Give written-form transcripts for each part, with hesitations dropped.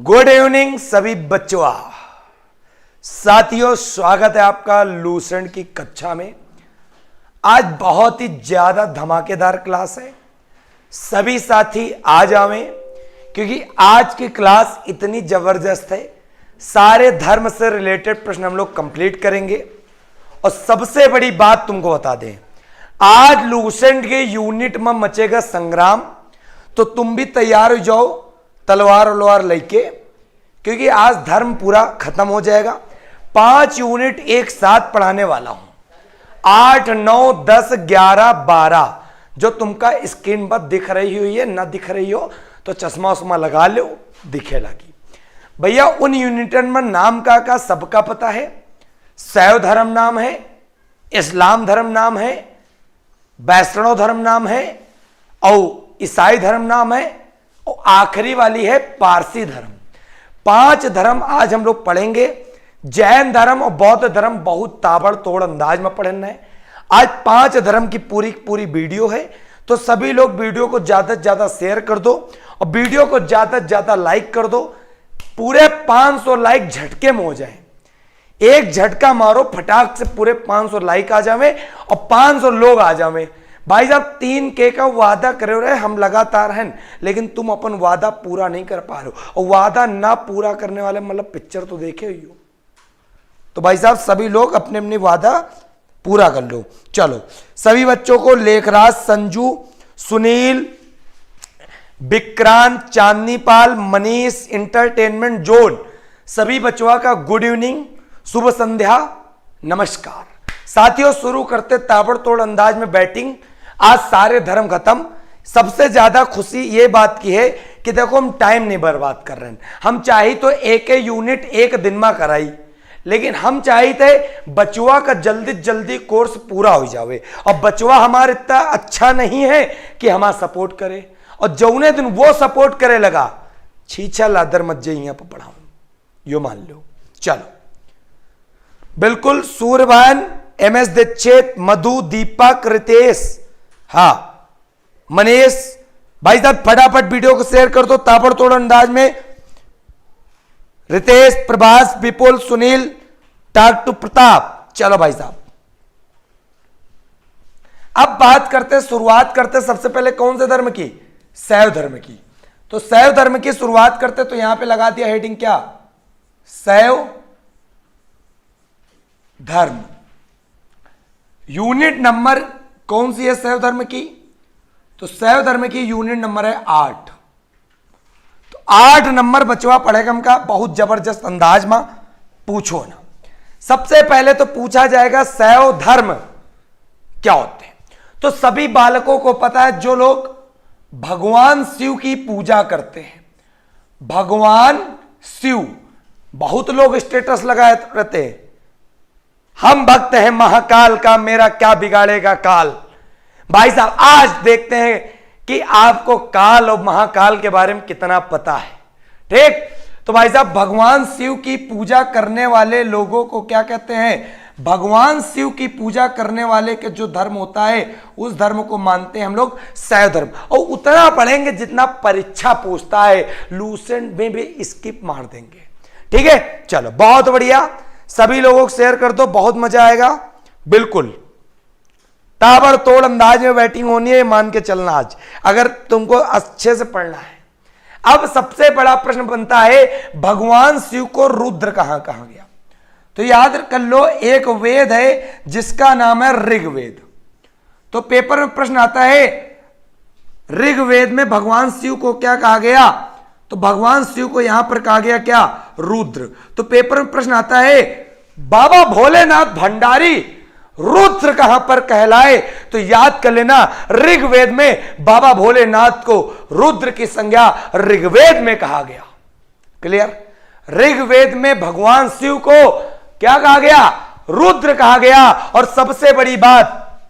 Good evening सभी बच्चों। साथियों, स्वागत है आपका लूसेंट की कक्षा में। आज बहुत ही ज्यादा धमाकेदार क्लास है। सभी साथी आ जावें क्योंकि आज की क्लास इतनी जबरदस्त है। सारे धर्म से रिलेटेड प्रश्न हम लोग कंप्लीट करेंगे। और सबसे बड़ी बात तुमको बता दें, आज लूसेंट के यूनिट में मचेगा संग्राम। तो तुम भी तैयार हो जाओ तलवार उलवार लेके, क्योंकि आज धर्म पूरा खत्म हो जाएगा। 5 यूनिट एक साथ पढ़ाने वाला हूं, 8, 9, 10, 11, 12 जो तुमका स्क्रीन पर दिख रही हुई है। ना दिख रही हो तो चश्मा उस्मा लगा लो, दिखे लगी। भैया उन यूनिटन में नाम का सबका पता है। शैव धर्म नाम है, इस्लाम धर्म नाम है, वैष्णव धर्म नाम है और ईसाई धर्म नाम है और आखिरी वाली है पारसी धर्म। 5 धर्म आज हम लोग पढ़ेंगे। जैन धर्म और बौद्ध धर्म बहुत ताबड़तोड़ अंदाज में पढ़ना है। आज 5 धर्म की पूरी वीडियो है। तो सभी लोग वीडियो को ज्यादा से ज्यादा शेयर कर दो और वीडियो को ज्यादा से ज्यादा लाइक कर दो। पूरे 500 लाइक झटके में हो जाए। एक झटका मारो फटाक से, पूरे 500 लाइक आ जावे और 500 लोग आ जावे। भाई साहब 3K का वादा करे रहे हम लगातार हैं, लेकिन तुम अपन वादा पूरा नहीं कर पा रहे हो। और वादा ना पूरा करने वाले मतलब पिक्चर तो देखे ही हो। तो भाई साहब सभी लोग अपने अपने वादा पूरा कर लो। चलो सभी बच्चों को लेखराज, संजू, सुनील, विक्रांत, चांदनीपाल, मनीष, इंटरटेनमेंट जोन, सभी बच्चों का गुड इवनिंग, शुभ संध्या, नमस्कार। साथियों शुरू करते ताबड़तोड़ अंदाज में बैटिंग। आज सारे धर्म खत्म। सबसे ज्यादा खुशी ये बात की है कि देखो हम टाइम नहीं बर्बाद कर रहे हैं। हम चाहे तो एक यूनिट एक दिन में कराई, लेकिन हम चाहते बचुआ का जल्दी जल्दी कोर्स पूरा हो जावे। और बचुआ हमारा इतना अच्छा नहीं है कि हमारा सपोर्ट करे। और जौने दिन वो सपोर्ट करे लगा, छीछा लादर मत जाइए यहाँ पर पढ़ाऊं, यो मान लो। चलो बिल्कुल, सूर्यभान, MS दीक्षित, मधु, दीपक, रितेश, हाँ मनीष, भाई साहब फटाफट वीडियो को शेयर कर दो ताबड़तोड़ अंदाज में। रितेश, प्रभास, विपुल, सुनील, टाक टू प्रताप। चलो भाई साहब अब बात करते, शुरुआत करते सबसे पहले कौन से धर्म की? शैव धर्म की। तो शैव धर्म की शुरुआत करते तो यहां पे लगा दिया हेडिंग क्या? शैव धर्म। यूनिट नंबर कौन सी है शैव धर्म की? तो शैव धर्म की यूनिट नंबर है 8। तो 8 नंबर बचवा पढ़ेगा हमका बहुत जबरदस्त अंदाज में। पूछो ना, सबसे पहले तो पूछा जाएगा शैव धर्म क्या होते हैं। तो सभी बालकों को पता है, जो लोग भगवान शिव की पूजा करते हैं, भगवान शिव, बहुत लोग स्टेटस लगाए रहते हैं, हम भक्त हैं महाकाल का, मेरा क्या बिगाड़ेगा काल। भाई साहब आज देखते हैं कि आपको काल और महाकाल के बारे में कितना पता है। ठीक, तो भाई साहब भगवान शिव की पूजा करने वाले लोगों को क्या कहते हैं? भगवान शिव की पूजा करने वाले के जो धर्म होता है उस धर्म को मानते हैं हम लोग शैव धर्म। और उतना पढ़ेंगे जितना परीक्षा पूछता है, लूसेंट में भी स्किप मार देंगे। ठीक है, चलो बहुत बढ़िया। सभी लोगों को शेयर कर दो, बहुत मजा आएगा। बिल्कुल ताबड़तोड़ अंदाज में बैटिंग होनी है, मान के चलना आज, अगर तुमको अच्छे से पढ़ना है। अब सबसे बड़ा प्रश्न बनता है, भगवान शिव को रुद्र कहां कहा गया? तो याद कर लो, एक वेद है जिसका नाम है ऋग्वेद। तो पेपर में प्रश्न आता है, ऋग्वेद में भगवान शिव को क्या कहा गया? तो भगवान शिव को यहां पर कहा गया क्या? रुद्र। तो पेपर में प्रश्न आता है, बाबा भोलेनाथ भंडारी रुद्र कहां पर कहलाए? तो याद कर लेना, ऋग्वेद में बाबा भोलेनाथ को रुद्र की संज्ञा ऋग्वेद में कहा गया। क्लियर? ऋग्वेद में भगवान शिव को क्या कहा गया? रुद्र कहा गया। और सबसे बड़ी बात,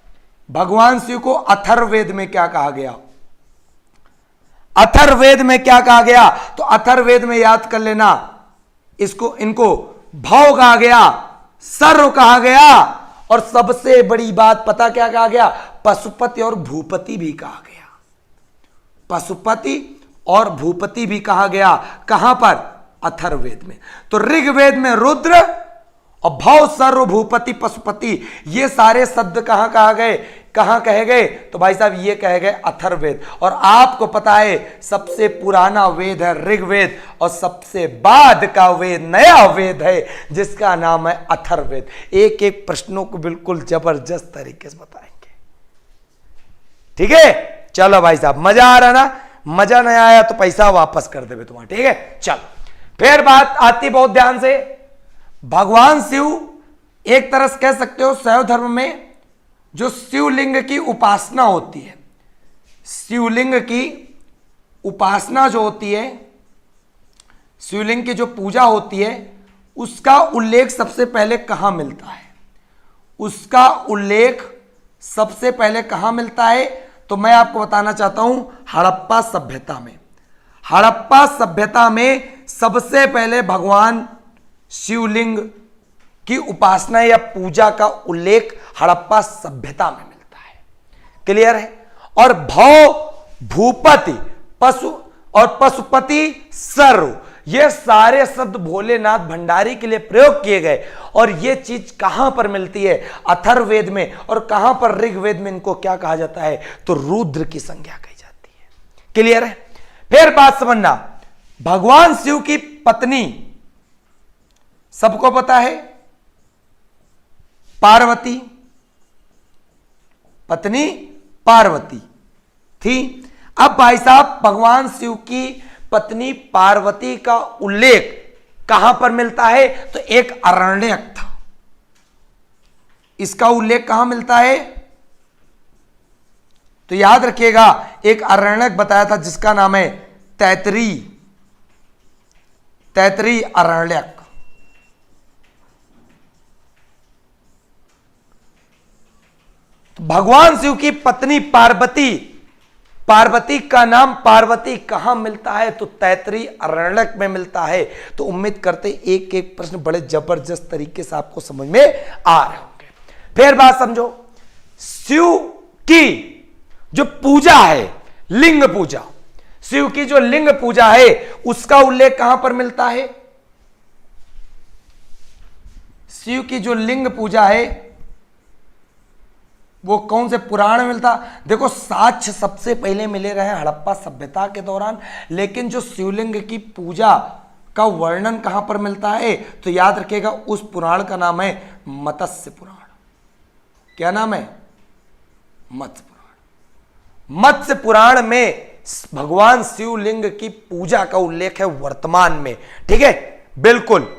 भगवान शिव को अथर्ववेद में क्या कहा गया? अथर्ववेद में क्या कहा गया? तो अथर्ववेद में याद कर लेना, इसको इनको भव कहा गया, सर्व कहा गया। और सबसे बड़ी बात पता क्या कहा गया? पशुपति और भूपति भी कहा गया। पशुपति और भूपति भी कहा गया। कहां पर? अथर्ववेद में। तो ऋग्वेद में रुद्र और भव सर्व भूपति पशुपति, ये सारे शब्द कहां कहां कहे गए? तो भाई साहब ये कहे गए अथर्ववेद। और आपको पता है सबसे पुराना वेद है ऋग्वेद और सबसे बाद का वेद नया वेद है जिसका नाम है अथर्ववेद। एक एक प्रश्नों को बिल्कुल जबरदस्त तरीके से बताएंगे। ठीक है, चलो भाई साहब, मजा आ रहा ना? मजा नहीं आया तो पैसा वापस कर देवे तुम्हारा। ठीक है, चलो फिर बात आती बहुत ध्यान से। भगवान शिव एक तरह से कह सकते हो शैव धर्म में जो शिवलिंग की उपासना होती है, शिवलिंग की उपासना जो होती है, शिवलिंग की जो पूजा होती है, उसका उल्लेख सबसे पहले कहां मिलता है? उसका उल्लेख सबसे पहले कहां मिलता है? तो मैं आपको बताना चाहता हूं हड़प्पा सभ्यता में। हड़प्पा सभ्यता में सबसे पहले भगवान शिवलिंग की उपासना या पूजा का उल्लेख हड़प्पा सभ्यता में मिलता है। क्लियर है? और भव भूपति पशु और पशुपति सर्व, ये सारे शब्द भोलेनाथ भंडारी के लिए प्रयोग किए गए। और ये चीज कहां पर मिलती है? अथर्ववेद में। और कहां पर? ऋग्वेद में। इनको क्या कहा जाता है? तो रुद्र की संज्ञा कही जाती है। क्लियर है? फिर बात समझना, भगवान शिव की पत्नी सबको पता है पार्वती, पत्नी पार्वती थी। अब भाई साहब भगवान शिव की पत्नी पार्वती का उल्लेख कहां पर मिलता है? तो एक अरण्यक था। इसका उल्लेख कहां मिलता है? तो याद रखिएगा एक अरण्यक बताया था जिसका नाम है तैतरी, तैतरी अरण्यक। तो भगवान शिव की पत्नी पार्वती, पार्वती का नाम पार्वती कहां मिलता है? तो तैतरी अरण्यक में मिलता है। तो उम्मीद करते एक एक प्रश्न बड़े जबरदस्त तरीके से आपको समझ में आ रहे होंगे। फिर बात समझो, शिव की जो पूजा है लिंग पूजा, शिव की जो लिंग पूजा है उसका उल्लेख कहां पर मिलता है? शिव की जो लिंग पूजा है वो कौन से पुराण में मिलता? देखो साक्ष्य सबसे पहले मिले रहे हड़प्पा सभ्यता के दौरान, लेकिन जो शिवलिंग की पूजा का वर्णन कहां पर मिलता है? तो याद रखिएगा उस पुराण का नाम है मत्स्य पुराण। क्या नाम है? मत्स्य पुराण। मत्स्य पुराण में भगवान शिवलिंग की पूजा का उल्लेख है वर्तमान में। ठीक है, बिल्कुल।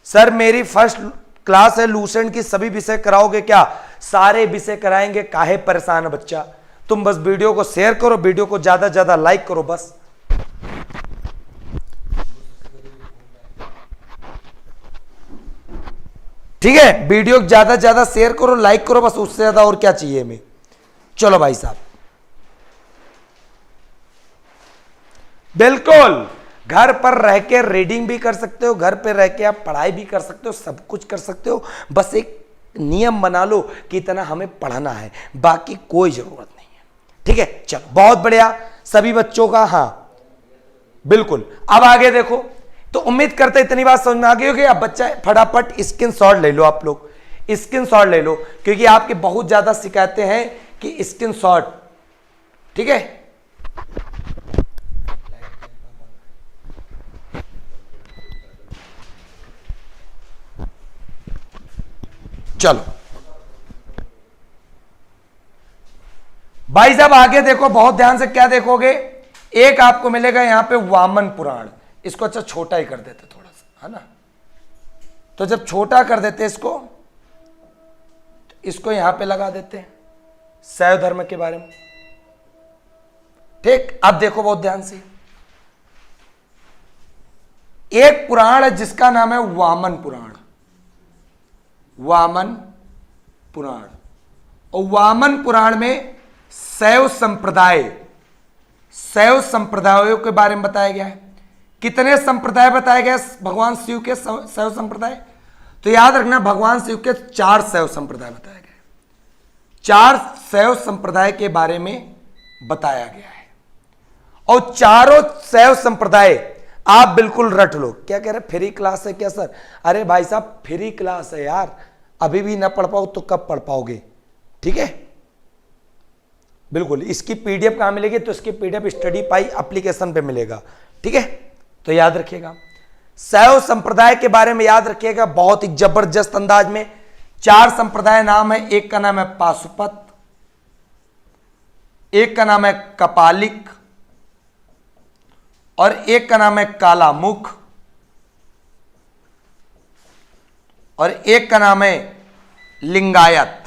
सर मेरी फर्स्ट क्लास है लूसेंट की, सभी विषय कराओगे क्या? सारे विषय कराएंगे, काहे परेशान है बच्चा? तुम बस वीडियो को शेयर करो, वीडियो को ज्यादा ज्यादा लाइक करो बस। ठीक है, वीडियो ज्यादा ज्यादा शेयर करो, लाइक करो बस, उससे ज्यादा और क्या चाहिए हमें। चलो भाई साहब, बिल्कुल घर पर रह के रीडिंग भी कर सकते हो, घर पर रह के आप पढ़ाई भी कर सकते हो, सब कुछ कर सकते हो। बस एक नियम बना लो कि इतना हमें पढ़ना है, बाकी कोई जरूरत नहीं है। ठीक है, चलो बहुत बढ़िया सभी बच्चों का। हाँ बिल्कुल, अब आगे देखो। तो उम्मीद करते इतनी बात समझ में आ गई होगी। अब बच्चा फटाफट स्क्रीनशॉट ले लो, आप लोग स्क्रीनशॉट ले लो, क्योंकि आपकी बहुत ज्यादा शिकायतें हैं कि स्क्रीनशॉट। ठीक है, चलो भाई साहब आगे देखो बहुत ध्यान से। क्या देखोगे? एक आपको मिलेगा यहां पे वामन पुराण। इसको अच्छा छोटा ही कर देते थोड़ा सा, है ना? तो जब छोटा कर देते इसको, तो इसको यहां पे लगा देते हैं शैव धर्म के बारे में। ठीक, अब देखो बहुत ध्यान से। एक पुराण है जिसका नाम है वामन पुराण, वामन पुराण। और वामन पुराण में शैव संप्रदाय, शैव संप्रदायों के बारे में बताया गया है। कितने संप्रदाय बताए गए भगवान शिव के शैव संप्रदाय? तो याद रखना भगवान शिव के 4 शैव संप्रदाय बताए गए। 4 शैव संप्रदाय के बारे में बताया गया है। और चारों शैव संप्रदाय आप बिल्कुल रट लो। क्या कह रहे फ्री क्लास है क्या सर? अरे भाई साहब फ्री क्लास है यार, अभी भी ना पढ़ पाओ तो कब पढ़ पाओगे? ठीक है, बिल्कुल। इसकी पीडीएफ कहां मिलेगी? तो इसकी पीडीएफ स्टडी पाई एप्लीकेशन पे मिलेगा। ठीक है, तो याद रखिएगा शैव संप्रदाय के बारे में याद रखिएगा बहुत ही जबरदस्त अंदाज में। 4 संप्रदाय नाम है, एक का नाम है पाशुपत, एक का नाम है कपालिक, और एक का नाम है कालामुख, और एक का नाम है लिंगायत।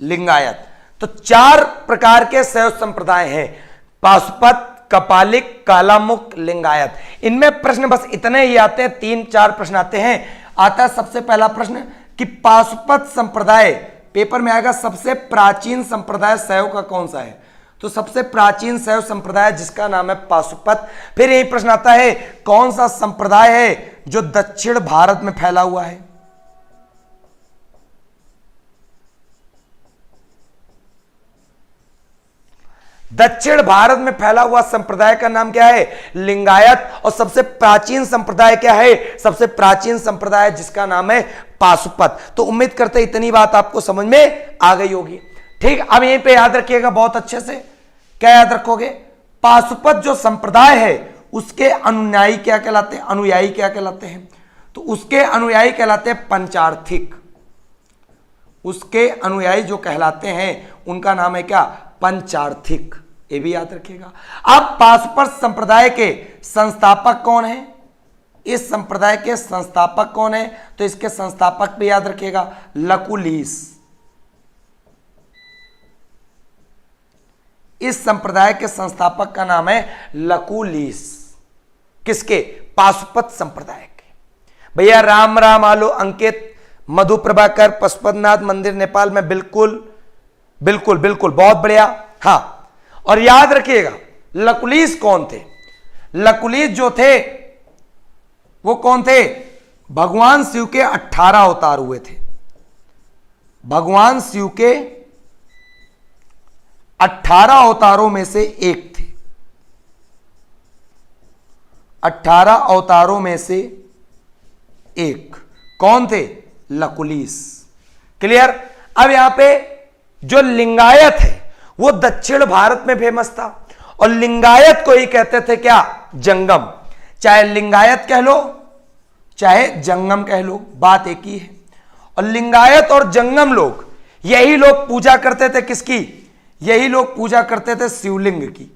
लिंगायत। तो 4 प्रकार के शैव संप्रदाय हैं, पाशुपत, कपालिक, कालामुख, लिंगायत। इनमें प्रश्न बस इतने ही आते हैं, 3-4 प्रश्न आते हैं। आता है सबसे पहला प्रश्न कि पाशुपत संप्रदाय, पेपर में आएगा सबसे प्राचीन संप्रदाय शैव का कौन सा है? तो सबसे प्राचीन शैव संप्रदाय जिसका नाम है पाशुपत। फिर यही प्रश्न आता है कौन सा संप्रदाय है जो दक्षिण भारत में फैला हुआ है? दक्षिण भारत में फैला हुआ संप्रदाय का नाम क्या है? लिंगायत। और सबसे प्राचीन संप्रदाय क्या है? सबसे प्राचीन संप्रदाय जिसका नाम है पाशुपत। तो उम्मीद करते इतनी बात आपको समझ में आ गई होगी। ठीक, अब यहीं पे याद रखिएगा बहुत अच्छे से। क्या याद रखोगे? पाशुपत जो संप्रदाय है उसके अनुयायी क्या कहलाते हैं? अनुयायी क्या कहलाते हैं? तो उसके अनुयायी कहलाते हैं पंचार्थिक। उसके अनुयायी जो कहलाते हैं उनका नाम है क्या? पंचार्थिक। ये भी याद रखिएगा। अब पाशुपत संप्रदाय के संस्थापक कौन है? इस संप्रदाय के संस्थापक कौन है? तो इसके संस्थापक भी याद रखिएगा, लकुलिश। इस संप्रदाय के संस्थापक का नाम है लकुलिश। किसके? पाशुपत संप्रदाय के। भैया राम राम आलो अंकित, मधु प्रभाकर, पशुपतिनाथ मंदिर नेपाल में, बिल्कुल बिल्कुल बिल्कुल, बहुत बढ़िया। हाँ, और याद रखिएगा लकुलिश कौन थे? लकुलिश जो थे वो कौन थे? भगवान शिव के 18 अवतार हुए थे। भगवान शिव के 18 अवतारों में से एक थे। 18 अवतारों में से एक कौन थे? लकुलिश। क्लियर? अब यहां पे जो लिंगायत है वो दक्षिण भारत में फेमस था, और लिंगायत को ही कहते थे क्या? जंगम। चाहे लिंगायत कह लो चाहे जंगम कह लो, बात एक ही है। और लिंगायत और जंगम लोग, यही लोग पूजा करते थे किसकी? यही लोग पूजा करते थे शिवलिंग की।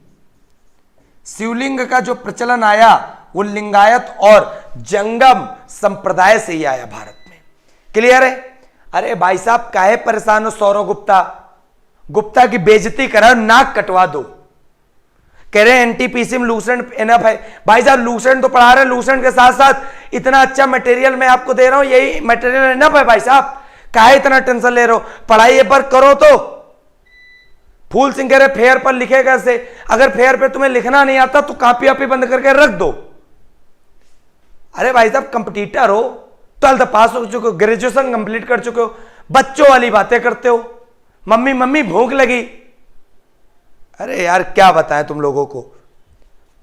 शिवलिंग का जो प्रचलन आया वो लिंगायत और जंगम संप्रदाय से ही आया भारत में। क्लियर है? अरे भाई साहब काहे परेशान हो? सौरव गुप्ता की बेइज्जती करा, नाक कटवा दो। कह रहे हैं एनटीपीसी में लूसेंट इनफ है। भाई साहब लूसेंट तो पढ़ा रहे हैं, लूसेंट के साथ साथ इतना अच्छा मटेरियल मैं आपको दे रहा हूं, यही मटेरियल इनफ है। भाई साहब काहे इतना टेंशन ले रहे हो? पढ़ाई पर करो। तो फूल सिंह कह रहे फेयर पर लिखे कैसे? अगर फेयर पे तुम्हें लिखना नहीं आता तो कॉपी वापी बंद करके रख दो। अरे भाई साहब कंपटीटर हो, 12th पास हो चुके हो, ग्रेजुएशन कंप्लीट कर चुके हो, बच्चों वाली बातें करते हो। मम्मी मम्मी भूख लगी। अरे यार क्या बताएं तुम लोगों को,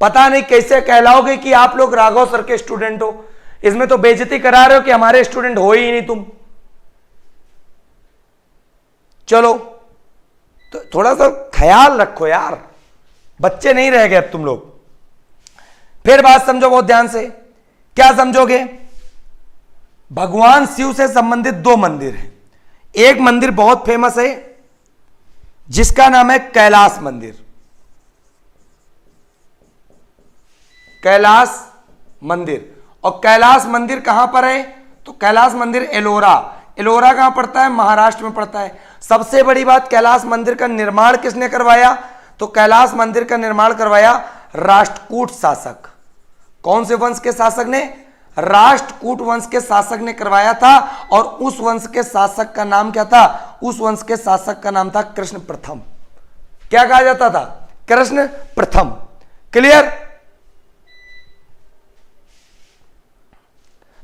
पता नहीं कैसे कहलाओगे कि आप लोग राघव सर के स्टूडेंट हो। इसमें तो बेइज्जती करा रहे हो कि हमारे स्टूडेंट हो ही नहीं तुम। चलो तो थोड़ा सा ख्याल रखो यार, बच्चे नहीं रह गए अब तुम लोग। फिर बात समझो बहुत ध्यान से। क्या समझोगे? भगवान शिव से संबंधित 2 मंदिर हैं। एक मंदिर बहुत फेमस है जिसका नाम है कैलाश मंदिर। कैलाश मंदिर। और कैलाश मंदिर कहां पर है? तो कैलाश मंदिर एलोरा। एलोरा कहां पड़ता है? महाराष्ट्र में पड़ता है। सबसे बड़ी बात, कैलाश मंदिर का निर्माण किसने करवाया? तो कैलाश मंदिर का निर्माण करवाया राष्ट्रकूट शासक। कौन से वंश के शासक ने? राष्ट्रकूट वंश के शासक ने करवाया था। और उस वंश के शासक का नाम क्या था? उस वंश के शासक का नाम था कृष्ण प्रथम। क्या कहा जाता था? कृष्ण प्रथम। क्लियर?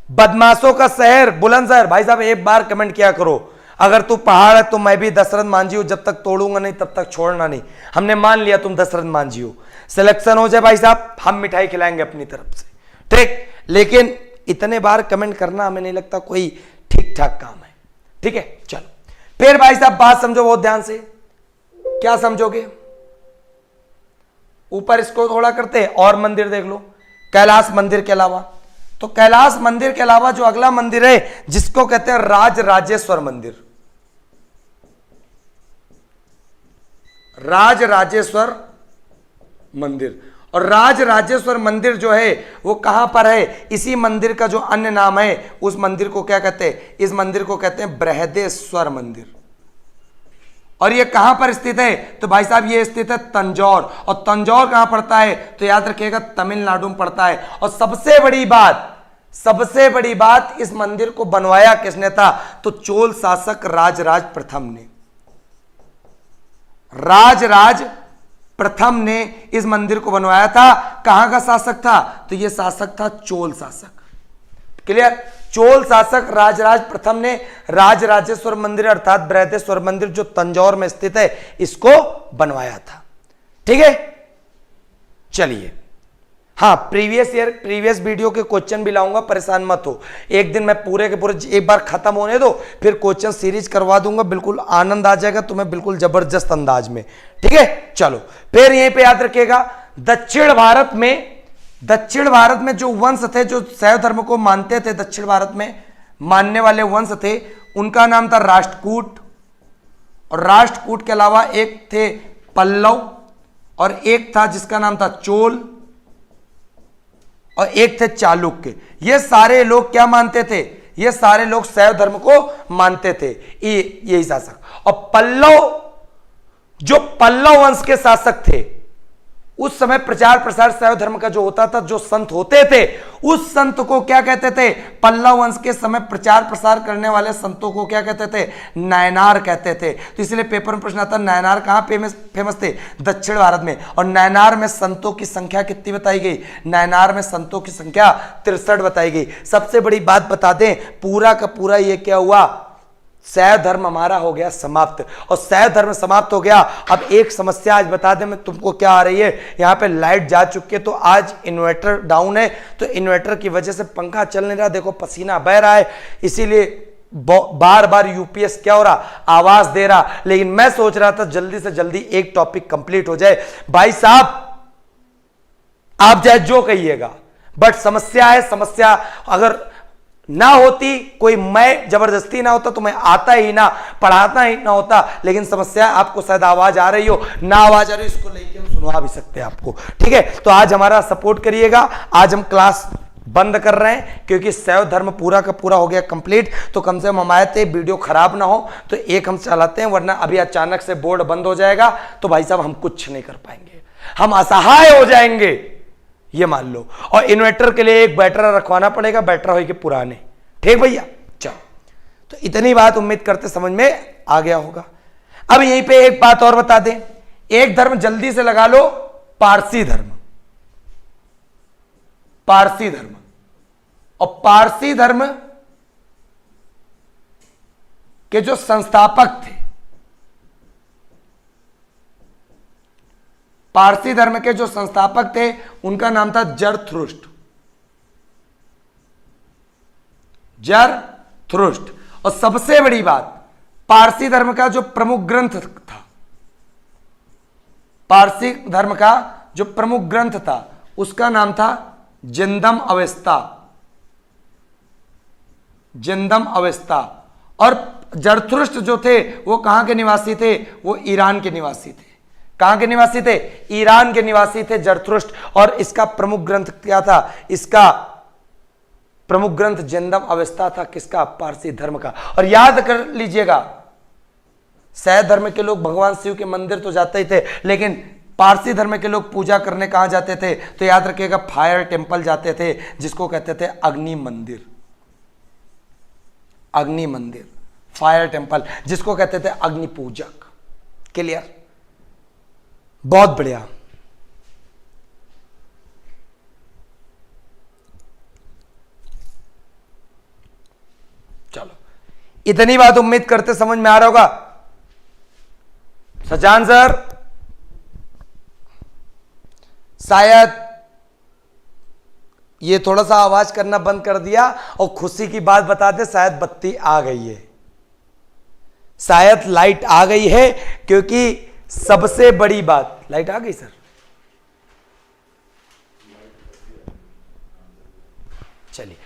बदमाशों का शहर बुलंदशहर। भाई साहब एक बार कमेंट किया करो, अगर तू पहाड़ है तो मैं भी दशरथ मांझी हूं, जब तक तोड़ूंगा नहीं तब तक छोड़ना नहीं। हमने मान लिया तुम दशरथ मांझी हो, सिलेक्शन हो जाए भाई साहब, हम मिठाई खिलाएंगे अपनी तरफ से, ठीक। लेकिन इतने बार कमेंट करना हमें नहीं लगता कोई ठीक ठाक काम है, ठीक है। चलो फिर भाई साहब बात समझो बहुत ध्यान से। क्या समझोगे? ऊपर इसको थोड़ा करते हैं और मंदिर देख लो कैलाश मंदिर के अलावा। तो कैलाश मंदिर के अलावा जो अगला मंदिर है जिसको कहते हैं राज राजेश्वर मंदिर, राज राजेश्वर मंदिर। और राज राजेश्वर मंदिर जो है वो कहां पर है? इसी मंदिर का जो अन्य नाम है उस मंदिर को क्या कहते हैं? इस मंदिर को कहते हैं बृहदेश्वर मंदिर। और ये कहां पर स्थित है? तो भाई साहब ये स्थित है तंजौर। और तंजौर कहां पड़ता है? तो याद रखिएगा तमिलनाडु में पड़ता है। और सबसे बड़ी बात इस मंदिर को बनवाया किसने था? तो चोल शासक राजराज प्रथम ने। राजराज प्रथम ने इस मंदिर को बनवाया था। कहां का शासक था? तो यह शासक था चोल शासक। क्लियर? चोल शासक राजराज प्रथम ने राजराजेश्वर मंदिर अर्थात बृहदेश्वर मंदिर जो तंजौर में स्थित है इसको बनवाया था, ठीक है। चलिए, हाँ, प्रीवियस वीडियो के क्वेश्चन भी लाऊंगा, परेशान मत हो। एक दिन मैं पूरे के पूरे एक बार खत्म होने दो, फिर क्वेश्चन सीरीज करवा दूंगा, बिल्कुल आनंद आ जाएगा तुम्हें, बिल्कुल जबरदस्त अंदाज में, ठीक है। चलो फिर यहीं पे याद रखिएगा दक्षिण भारत में जो वंश थे जो शैव धर्म को मानते थे, दक्षिण भारत में मानने वाले वंश थे, उनका नाम था राष्ट्रकूट। और राष्ट्रकूट के अलावा एक थे पल्लव, और एक था जिसका नाम था चोल, और एक थे चालुक्य। ये सारे लोग क्या मानते थे? ये सारे लोग शैव धर्म को मानते थे, यही शासक। और जो पल्लव वंश के शासक थे उस समय प्रचार प्रसार शैव धर्म का जो होता था, जो संत होते थे उस संत को क्या कहते थे? पल्लव वंश के समय प्रचार प्रसार करने वाले संतों को क्या कहते थे? नायनार कहते थे। तो इसलिए पेपर में प्रश्न आता, नायनार कहां फेमस थे? दक्षिण भारत में। और नायनार में संतों की संख्या कितनी बताई गई? नायनार में संतों की संख्या 63 बताई गई। सबसे बड़ी बात बता दें, पूरा का पूरा ये क्या हुआ? शैव धर्म हमारा हो गया समाप्त। और शैव धर्म समाप्त हो गया। अब एक समस्या आज बता दें मैं तुमको क्या आ रही है, यहां पे लाइट जा चुकी है, तो आज इन्वर्टर डाउन है, तो इन्वर्टर की वजह से पंखा चल नहीं रहा, देखो पसीना बह रहा है, इसीलिए बार बार यूपीएस क्या हो रहा? आवाज दे रहा। लेकिन मैं सोच रहा था जल्दी से जल्दी एक टॉपिक कंप्लीट हो जाए। भाई साहब आप चाहे जो कहिएगा, बट समस्या है, समस्या अगर ना होती, कोई मैं जबरदस्ती ना होता तो मैं आता ही ना, पढ़ाता ही ना होता। लेकिन समस्या आपको शायद आवाज आ रही हो, ना आवाज आ रही हो, इसको लेके हम सुनवा भी सकते हैं आपको, ठीक है। तो आज हमारा सपोर्ट करिएगा। आज हम क्लास बंद कर रहे हैं क्योंकि शैव धर्म पूरा का पूरा हो गया कंप्लीट। तो कम से कम हम आए थे वीडियो खराब ना हो तो एक हम चलाते हैं, वरना अभी अचानक से बोर्ड बंद हो जाएगा तो भाई साहब हम कुछ नहीं कर पाएंगे, हम असहाय हो जाएंगे, ये मान लो। और इन्वर्टर के लिए एक बैटरा रखवाना पड़ेगा, बैटरा होगी पुराने, ठीक भैया। चलो, तो इतनी बात उम्मीद करते समझ में आ गया होगा। अब यहीं पे एक बात और बता दें, एक धर्म जल्दी से लगा लो, पारसी धर्म। पारसी धर्म, और पारसी धर्म के जो संस्थापक थे, पारसी धर्म के जो संस्थापक थे उनका नाम था जरथुष्ट्र। जरथुष्ट्र। और सबसे बड़ी बात, पारसी धर्म का जो प्रमुख ग्रंथ था, पारसी धर्म का जो प्रमुख ग्रंथ था उसका नाम था जिंदम अवेस्ता। जिंदम अवेस्ता। और जरथुष्ट्र जो थे वो कहां के निवासी थे? वो ईरान के निवासी थे। कहां के निवासी थे? ईरान के निवासी थे जरथुष्ट्र। और इसका प्रमुख ग्रंथ क्या था? इसका प्रमुख ग्रंथ जिंदम अवेस्ता था। किसका? पारसी धर्म का। और याद कर लीजिएगा, शैव धर्म के लोग भगवान शिव के मंदिर तो जाते ही थे, लेकिन पारसी धर्म के लोग पूजा करने कहां जाते थे? तो याद रखिएगा फायर टेम्पल जाते थे, जिसको कहते थे अग्नि मंदिर। अग्नि मंदिर, फायर टेम्पल, जिसको कहते थे अग्नि पूजक। क्लियर? बहुत बढ़िया। चलो, इतनी बात उम्मीद करते समझ में आ रहा होगा। सचान सर शायद ये थोड़ा सा आवाज करना बंद कर दिया और खुशी की बात बताते, शायद बत्ती आ गई है, शायद लाइट आ गई है, क्योंकि सबसे बड़ी बात, लाइट आ गई सर, चलिए,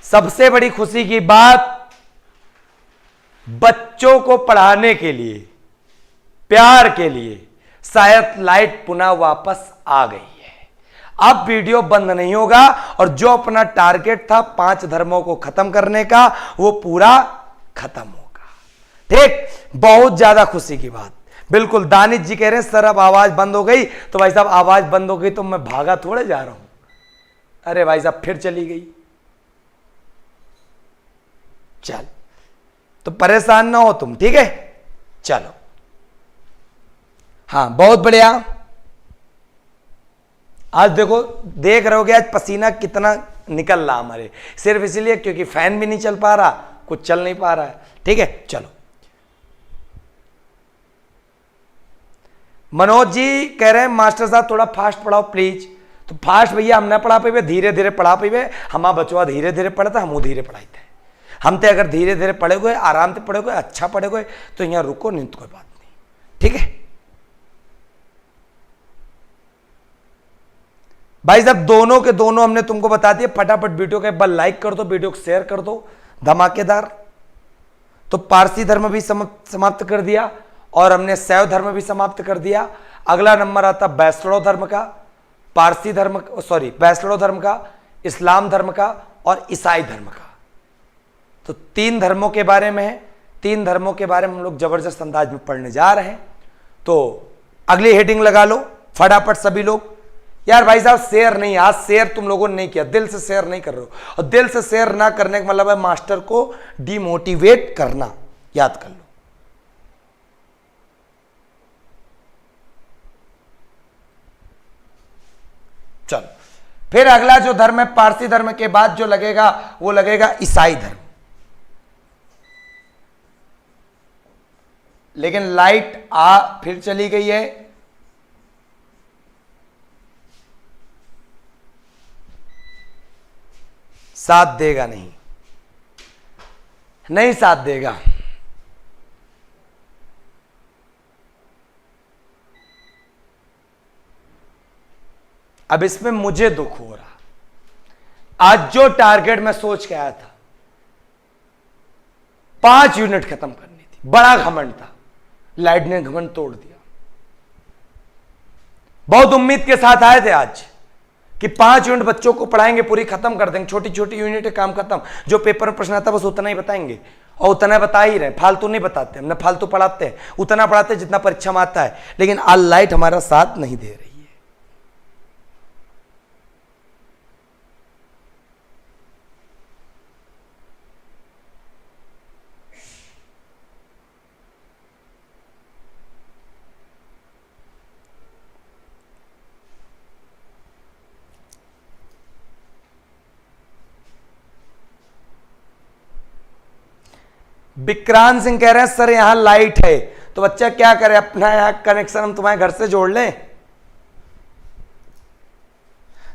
सबसे बड़ी खुशी की बात, बच्चों को पढ़ाने के लिए, प्यार के लिए शायद लाइट पुनः वापस आ गई है। अब वीडियो बंद नहीं होगा और जो अपना टारगेट था 5 धर्मों को खत्म करने का, वो पूरा खत्म होगा। ठीक, बहुत ज्यादा खुशी की बात। बिल्कुल, दानिश जी कह रहे हैं सर अब आवाज बंद हो गई। तो भाई साहब आवाज बंद हो गई तो मैं भागा थोड़े जा रहा हूं। अरे भाई साहब फिर चली गई। चल, तो परेशान ना हो तुम, ठीक है। चलो, हाँ बहुत बढ़िया। आज देखो, देख रहे होगे आज पसीना कितना निकल रहा हमारे, सिर्फ इसलिए क्योंकि फैन भी नहीं चल पा रहा, कुछ चल नहीं पा रहा है। ठीक है, चलो। मनोज जी कह रहे हैं मास्टर साहब थोड़ा फास्ट पढ़ाओ प्लीज। तो फास्ट भैया हम ना पढ़ा पाए, धीरे धीरे पढ़ा पाए। हमारा बचवा धीरे धीरे पढ़ता, हम धीरे पढ़ाई थे। हम तो अगर धीरे धीरे पढ़े गए, आराम से पढ़े गए, अच्छा पढ़े गए, तो यहाँ रुको नहीं तो कोई बात नहीं। ठीक है भाई साहब, दोनों के दोनों हमने तुमको बता दिया। फटाफट वीडियो के बल लाइक कर दो, वीडियो को शेयर कर दो धमाकेदार। तो पारसी धर्म भी समाप्त कर दिया और हमने शैव धर्म भी समाप्त कर दिया। अगला नंबर आता वैष्णव धर्म का, पारसी धर्म, सॉरी वैष्णव धर्म का, इस्लाम धर्म का और ईसाई धर्म का। तो 3 धर्मों के बारे में है। 3 धर्मों के बारे में हम लोग जबरदस्त अंदाज में पढ़ने जा रहे हैं। तो अगली हेडिंग लगा लो फटाफट सभी लोग। यार भाई साहब शेयर नहीं, आज शेयर तुम लोगों ने नहीं किया, दिल से शेयर नहीं कर रहे हो। और दिल से शेयर ना करने का मतलब है मास्टर को डिमोटिवेट करना, याद कर लो। चलो, फिर अगला जो धर्म है पारसी धर्म के बाद जो लगेगा वो लगेगा ईसाई धर्म। लेकिन लाइट फिर चली गई है। साथ देगा नहीं, नहीं साथ देगा। अब इसमें मुझे दुख हो रहा। आज जो टारगेट मैं सोच के आया था 5 यूनिट खत्म करनी थी, बड़ा घमंड था, लाइट ने घमंड तोड़ दिया। बहुत उम्मीद के साथ आए थे आज कि 5 यूनिट बच्चों को पढ़ाएंगे, पूरी खत्म कर देंगे, छोटी छोटी यूनिट काम खत्म। जो पेपर में प्रश्न आता बस उतना ही बताएंगे और उतना बता ही रहे, फालतू नहीं बताते, हमने फालतू पढ़ाते हैं, उतना पढ़ाते हैं जितना परीक्षा में आता है। लेकिन आज लाइट हमारा साथ नहीं दे रही है। विक्रांत सिंह कह रहे हैं सर यहां लाइट है, तो बच्चा क्या करे, अपना यहां कनेक्शन हम तुम्हारे घर से जोड़ लें।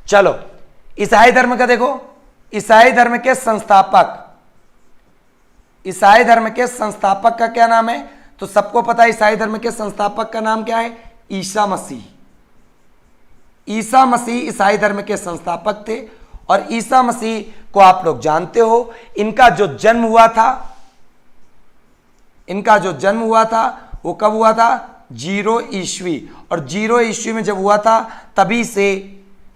चलो, ईसाई धर्म का देखो, ईसाई धर्म के संस्थापक, ईसाई धर्म के संस्थापक का क्या नाम है? तो सबको पता है ईसाई धर्म के संस्थापक का नाम क्या है? ईसा मसीह। ईसा मसीह ईसाई धर्म के संस्थापक थे। और ईसा मसीह को आप लोग जानते हो, इनका जो जन्म हुआ था, इनका जो जन्म हुआ था वो कब हुआ था? 0 ईस्वी। और 0 ईस्वी में जब हुआ था तभी से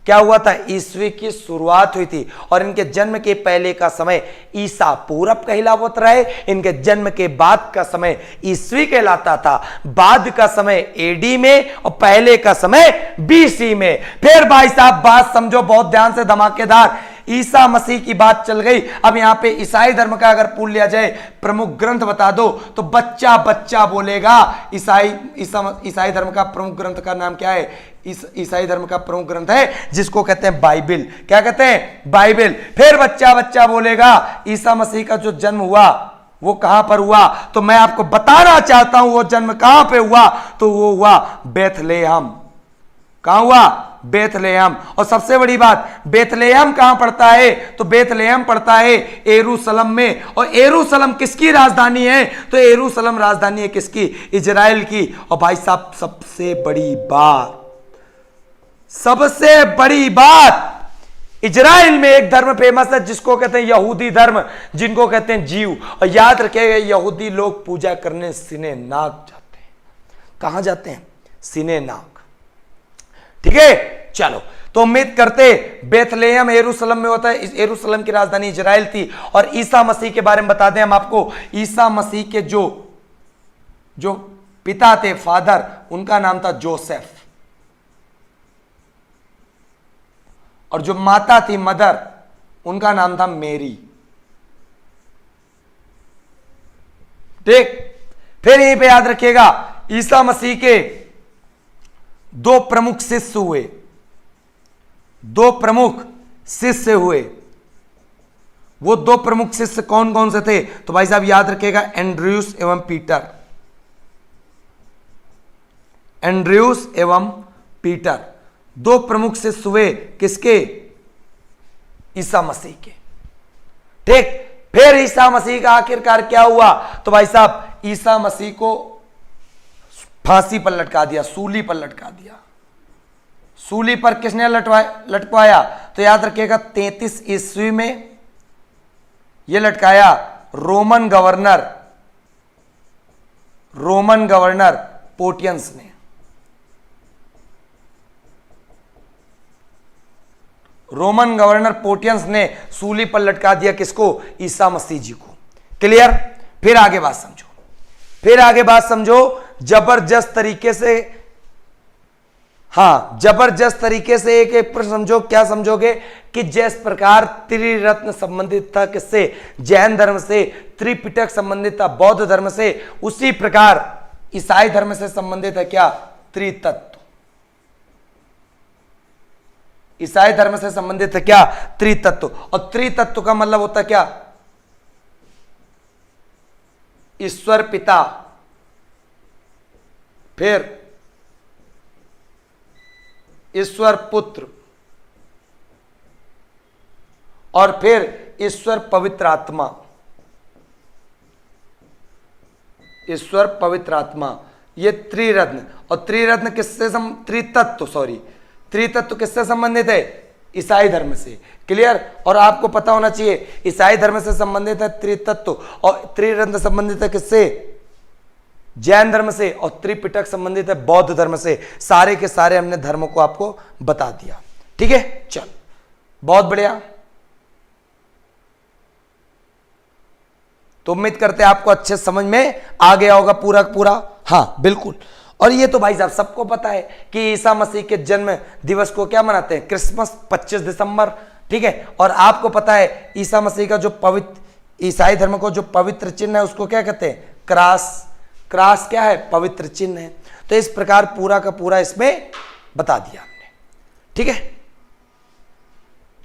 क्या हुआ था? ईस्वी की शुरुआत हुई थी। और इनके जन्म के पहले का समय ईसा पूरब कहलावत रहे, इनके जन्म के बाद का समय ईस्वी कहलाता था, बाद का समय एडी में और पहले का समय बीसी में। फिर भाई साहब बात समझो बहुत ध्यान से धमाकेदार, ईसा मसीह की बात चल गई। अब यहां पे ईसाई धर्म का अगर पूछ लिया जाए प्रमुख ग्रंथ बता दो तो बच्चा बच्चा बोलेगा ईसाई धर्म का प्रमुख ग्रंथ का नाम क्या है? ईसाई धर्म का प्रमुख ग्रंथ है जिसको कहते हैं बाइबिल। क्या कहते हैं? बाइबिल। फिर बच्चा बच्चा बोलेगा ईसा मसीह का जो जन्म हुआ वो कहां पर हुआ? तो मैं आपको बताना चाहता हूं वो जन्म कहां पे हुआ। तो वो हुआ बेथलेहम। कहां हुआ? बेथलेहम। और सबसे बड़ी बात, बेथलेहम कहां पड़ता है? तो बेथलेहम पड़ता है यरूशलेम में। और यरूशलेम किसकी राजधानी है? तो यरूशलेम राजधानी है किसकी? इजराइल की। और भाई साहब सबसे बड़ी बात, सबसे बड़ी बात, इजराइल में एक धर्म फेमस है जिसको कहते हैं यहूदी धर्म, जिनको कहते हैं जीव। और याद रखिएगा यहूदी लोग पूजा करने सिने नाग जाते हैं। कहां जाते हैं? सिने नाग। ठीक है, चलो। तो उम्मीद करते बेथलेहम यरूशलेम में होता है। यरूशलेम की राजधानी इजराइल थी। और ईसा मसीह के बारे में बता दें हम आपको, ईसा मसीह के जो पिता थे, फादर, उनका नाम था जोसेफ। और जो माता थी, मदर, उनका नाम था मेरी। ठीक, फिर यहीं पे याद रखिएगा ईसा मसीह के दो प्रमुख शिष्य हुए। दो प्रमुख शिष्य हुए। वो दो प्रमुख शिष्य कौन कौन से थे? तो भाई साहब याद रखिएगा एंड्रयूस एवं पीटर। एंड्रयूस एवं पीटर दो प्रमुख शिष्य हुए किसके? ईसा मसीह के। ठीक, फिर ईसा मसीह का आखिरकार क्या हुआ? तो भाई साहब ईसा मसीह को फांसी पर लटका दिया, सूली पर लटका दिया। सूली पर किसने लटकाया? तो याद रखिएगा 33 ईस्वी में यह लटकाया रोमन गवर्नर पोटियंस ने। रोमन गवर्नर पोटियंस ने सूली पर लटका दिया किसको? ईसा मसीह जी को। क्लियर? फिर आगे बात समझो, फिर आगे बात समझो जबरदस्त तरीके से। हां, जबरदस्त तरीके से एक प्रश्न समझो। क्या समझोगे? कि जिस प्रकार त्रिरत्न संबंधित था किससे? जैन धर्म से। त्रिपिटक संबंधित था बौद्ध धर्म से। उसी प्रकार ईसाई धर्म से संबंधित है क्या? त्रितत्व। ईसाई धर्म से संबंधित है क्या? त्रितत्व। और त्रितत्व का मतलब होता क्या? ईश्वर पिता, फिर ईश्वर पुत्र, और फिर ईश्वर पवित्र आत्मा। ईश्वर पवित्र आत्मा, ये त्रिरत्न। और त्रिरत्न किससे त्रितत्व किससे संबंधित है? ईसाई धर्म से। क्लियर? और आपको पता होना चाहिए ईसाई धर्म से संबंधित है त्रितत्व, और त्रिरत्न संबंधित है किससे? जैन धर्म से। और त्रिपिटक संबंधित है बौद्ध धर्म से। सारे के सारे हमने धर्मों को आपको बता दिया। ठीक है, चल, बहुत बढ़िया। तो उम्मीद करते हैं आपको अच्छे समझ में आ गया होगा पूरा पूरा। हाँ बिल्कुल। और ये तो भाई साहब सबको पता है कि ईसा मसीह के जन्म दिवस को क्या मनाते हैं? क्रिसमस, 25 दिसंबर। ठीक है, और आपको पता है ईसा मसीह का जो पवित्र, ईसाई धर्म को जो पवित्र चिन्ह है उसको क्या कहते हैं? क्रॉस। क्रॉस क्या है? पवित्र चिन्ह है। तो इस प्रकार पूरा का पूरा इसमें बता दिया हमने। ठीक है,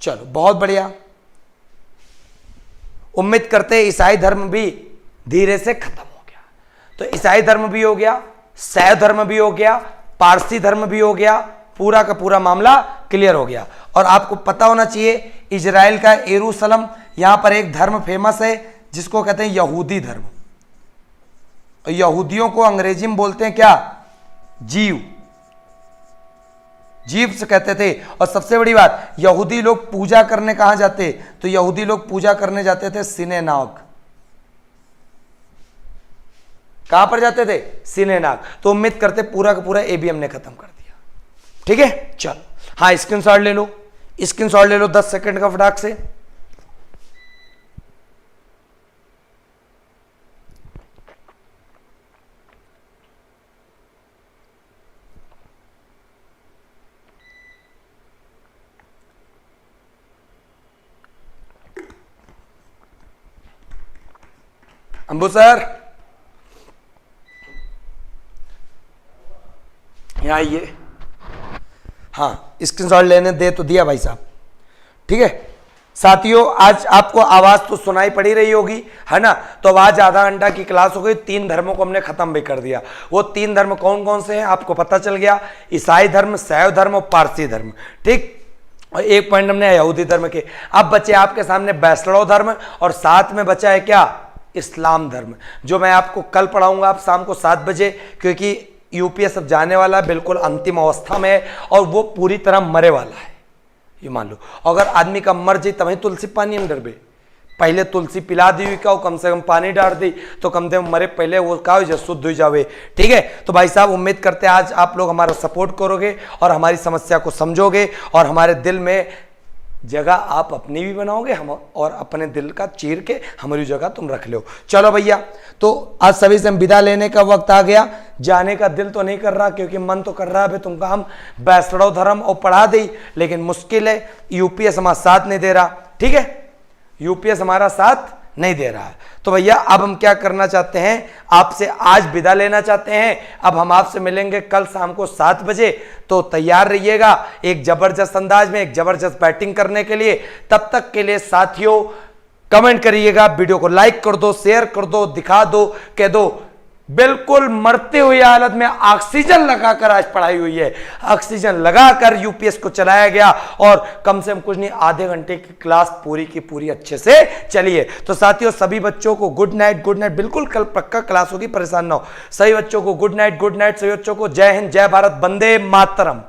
चलो बहुत बढ़िया। उम्मीद करते हैं ईसाई धर्म भी धीरे से खत्म हो गया। तो ईसाई धर्म भी हो गया, शैव धर्म भी हो गया, पारसी धर्म भी हो गया, पूरा का पूरा मामला क्लियर हो गया। और आपको पता होना चाहिए इजराइल का यरूशलेम, यहां पर एक धर्म फेमस है जिसको कहते हैं यहूदी धर्म। यहूदियों को अंग्रेजी में बोलते हैं क्या? जीव। जीव से कहते थे। और सबसे बड़ी बात, यहूदी लोग पूजा करने कहां जाते? तो यहूदी लोग पूजा करने जाते थे सिनेनाग। कहां पर जाते थे? सिनेनाग। तो उम्मीद करते पूरा का पूरा ए भी हमने खत्म कर दिया। ठीक है, चलो। हाँ, स्क्रीनशॉट ले लो, स्क्रीनशॉट ले लो 10 सेकंड का फटाक से। अंबू सर यहाँ आइए। हाँ, स्क्रीनशॉट लेने दे तो दिया भाई साहब। ठीक है, साथियों आज आपको आवाज तो सुनाई पड़ी रही होगी, है ना। तो अब आज आधा घंटा की क्लास हो गई, 3 धर्मों को हमने खत्म भी कर दिया। वो 3 धर्म कौन कौन से हैं आपको पता चल गया, ईसाई धर्म, शैव धर्म और पारसी धर्म, ठीक। और एक पॉइंट हमने यहूदी धर्म के। अब बचे आपके सामने वैष्णव धर्म और साथ में बचा है क्या, इस्लाम धर्म, जो मैं आपको कल पढ़ाऊंगा आप शाम को 7 बजे, क्योंकि यूपीएस अब जाने वाला है, बिल्कुल अंतिम अवस्था में है और वो पूरी तरह मरे वाला है। ये मान लो अगर आदमी का मर जाए तभी तुलसी पानी में डरबे, पहले तुलसी पिला दी हुई का कम से कम पानी डाल दी तो कम से कम मरे पहले वो का हो शुद्ध हो जावे, ठीक है। तो भाई साहब उम्मीद करते हैं आज आप लोग हमारा सपोर्ट करोगे और हमारी समस्या को समझोगे और हमारे दिल में जगह आप अपनी भी बनाओगे, हम और अपने दिल का चीर के हमारी जगह तुम रख लो। चलो भैया, तो आज सभी से विदा लेने का वक्त आ गया। जाने का दिल तो नहीं कर रहा क्योंकि मन तो कर रहा है तुमका हम वैष्णव धर्म और पढ़ा दे, लेकिन मुश्किल है, यूपीएस हमारा साथ नहीं दे रहा, ठीक है, यूपीएस हमारा साथ नहीं दे रहा है। तो भैया अब हम क्या करना चाहते हैं, आपसे आज विदा लेना चाहते हैं। अब हम आपसे मिलेंगे कल शाम को 7 बजे, तो तैयार रहिएगा एक जबरदस्त अंदाज में, एक जबरदस्त बैटिंग करने के लिए। तब तक के लिए साथियों कमेंट करिएगा, वीडियो को लाइक कर दो, शेयर कर दो, दिखा दो, कह दो बिल्कुल मरते हुए हालत में ऑक्सीजन लगाकर आज पढ़ाई हुई है, ऑक्सीजन लगाकर यूपीएस को चलाया गया और कम से कम कुछ नहीं आधे घंटे की क्लास पूरी की पूरी अच्छे से चलिए। तो साथियों सभी बच्चों को गुड नाइट, बिल्कुल कल पक्का क्लास होगी, परेशान ना हो। सभी बच्चों को गुड नाइट, सभी बच्चों को जय हिंद, जय भारत, वंदे मातरम।